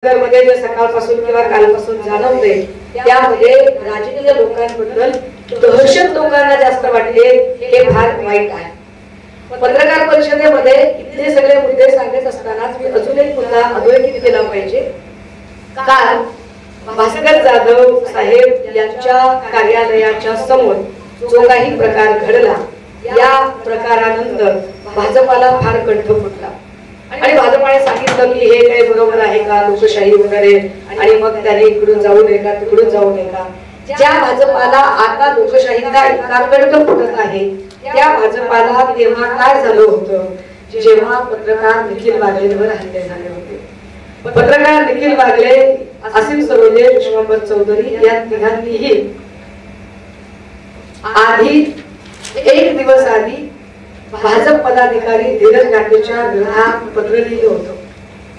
मध्ये जे सकाळपासून किंवा कालपासून जाणवते त्यामध्ये राजकीय लोकांबद्दल दहशत लोकांना जास्त वाटते, हे फार वाईट आहे. पत्रकार परिषदेमध्ये इथले सगळे मुद्दे सांगत असताना मी अजून एक मुद्दा अधोरेखित केला पाहिजे. काल भास्कर जाधव साहेब यांच्या कार्यालयाच्या समोर जो काही प्रकार घडला, या प्रकारानंतर भाजपाला फार कंठ फुटला आणि भाजपाने सांगितलं की हे काही बरोबर आहे का, लोकशाही वगैरे, आणि मग त्याने इकडून जाऊ नये का तिकडून जाऊ नये का. ज्या भाजपाला आता लोकशाहीचा इतका कंठ फुटत आहे त्या भाजपाला तेव्हा काय झालं होतं, जेव्हा पत्रकार निखिल वागलेंवर हल्ले झाले होते. पत्रकार निखिल वागले, असीम सरोदे, विश्वंभर चौधरी या तिघांनीही आधी एक दिवस आधी भाजप पदाधिकारी धीरज घाटेच्या विरोधात पत्र लिहिलं होतं,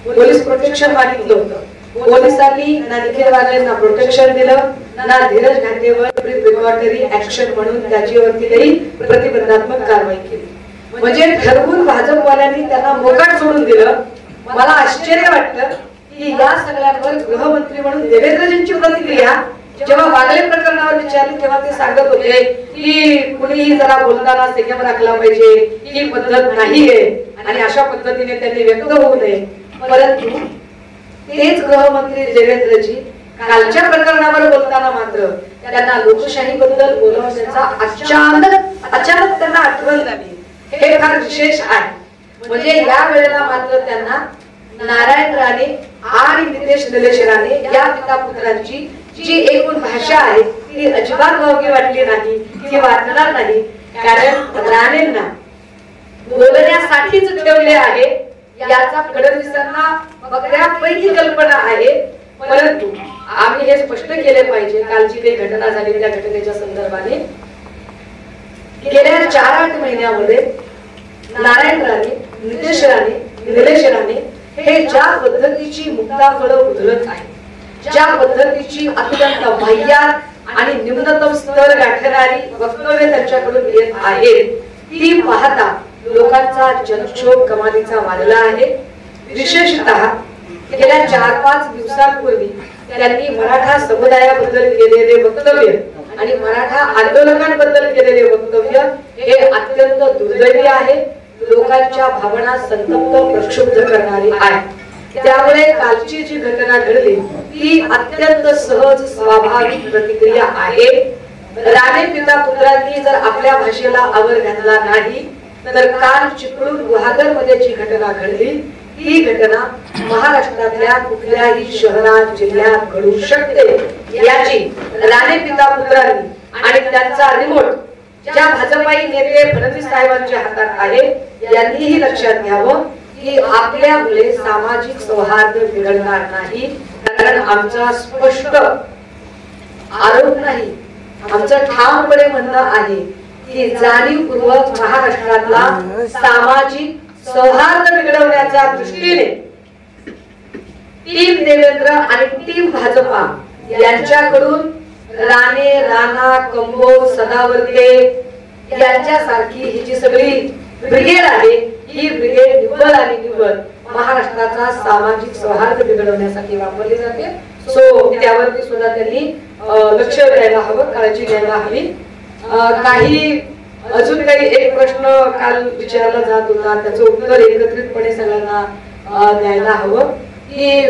पोलीस प्रोटेक्शन मागितलं होतं. पोलिसांनी ना निखिल वागलेंना प्रोटेक्शन दिलं, ना धीरज घाटेवर प्रिकॉशनरी ऍक्शन म्हणून त्याच्यावरती काही प्रतिबंधात्मक कारवाई केली. म्हणजे ठरवून भाजपवाल्यांनी त्यांना मोकाट सोडून दिलं. मला आश्चर्य वाटतं की या सगळ्यांवर गृहमंत्री म्हणून देवेंद्रजींची प्रतिक्रिया जेव्हा वागले प्रकरणावर विचारली तेव्हा ते सांगत होते की कुणीही जरा बोलताना संयम राखला पाहिजे, ही पद्धत नाहीये आणि अशा पद्धतीने त्यांनी व्यक्त होऊ नये. परंतु तेच गृहमंत्री देवेंद्रजी कालच्या प्रकरणावर बोलताना मात्र त्यांना लोकशाही बद्दल बोलवण्याचा अचानक त्यांना आठवण झाली. हे फार विशेष आहे. म्हणजे या वेळेला मात्र त्यांना नारायण राणे आणि नितेश निलेश राणे या पिता पुत्रांची जी एकूण भाषा आहे ती अजिबात भावकी वाटली नाही की वाटणार नाही. कारण राणेंना बोलण्यासाठीच ठेवले आहे याचा फडणवीसांना बऱ्यापैकी कल्पना आहे. परंतु आम्ही हे स्पष्ट केले पाहिजे, कालची काही घटना झाली त्या घटनेच्या संदर्भाने गेल्या 4-8 महिन्यामध्ये नारायण राणे, नितेश राणे, निलेश राणे हे ज्या पद्धतीची मुक्ताफळं उधळत आहे, ज्या पद्धतीची अत्यंत भयानक आणि निम्नतम स्तर गाठणारी वक्तव्य त्यांच्याकडून येत आहेत, ती पाहता लोकांचा जनक्षोभ कमालीचा वाढला आहे. विशेषतः गेल्या 4-5 दिवसांपूर्वी त्यांनी मराठा समुदायाबद्दल केलेले वक्तव्य आणि मराठा आंदोलकांबद्दल केलेले वक्तव्य हे अत्यंत दुर्दैवी आहे, लोकांच्या भावना संतप्त प्रक्षुब्ध करणारी आहे. त्यामुळे कालची जी घटना घडली ती अत्यंत सहज स्वाभाविक प्रतिक्रिया आहे. राणे पिता पुत्रांनी जर आपल्या भाषेला आवर घातला नाही तर काल चिपळूण गुहागर मध्ये जी घटना घडली ही घटना महाराष्ट्रातल्या कुठल्याही शहरात जिल्ह्यात घडू शकते याची राणे पिता पुत्रांनी आणि त्यांचा रिमोट ज्या भाजपाई नेते फडणवीस साहेबांच्या हातात आहे यांनीही लक्षात घ्यावं की आपल्यामुळे सामाजिक सौहार्द बिघडणार नाही. कारण आमचा स्पष्ट आरोप नाही, आमचं ठामपणे म्हणणं आहे की जाणीवपूर्वक महाराष्ट्रातला सामाजिक सौहार्द बिघडवण्याच्या दृष्टीने टीम देवेंद्र आणि टीम भाजपा यांच्याकडून राणे, राणा, कंबोज, सदावर्ते यांच्यासारखी ही जी सगळी ब्रिगेड आहे ही ब्रिगेड निव्वळ आणि निव्वळ महाराष्ट्राचा सामाजिक सौहार्द बिघडवण्यासाठी वापरली जाते. सो त्यावरती सुद्धा त्यांनी लक्ष द्यायला हवं, काळजी घ्यायला हवी. काही अजून काही एक प्रश्न काल विचारला जात होता, त्याचं उत्तर एकत्रितपणे सगळ्यांना द्यायला हवं की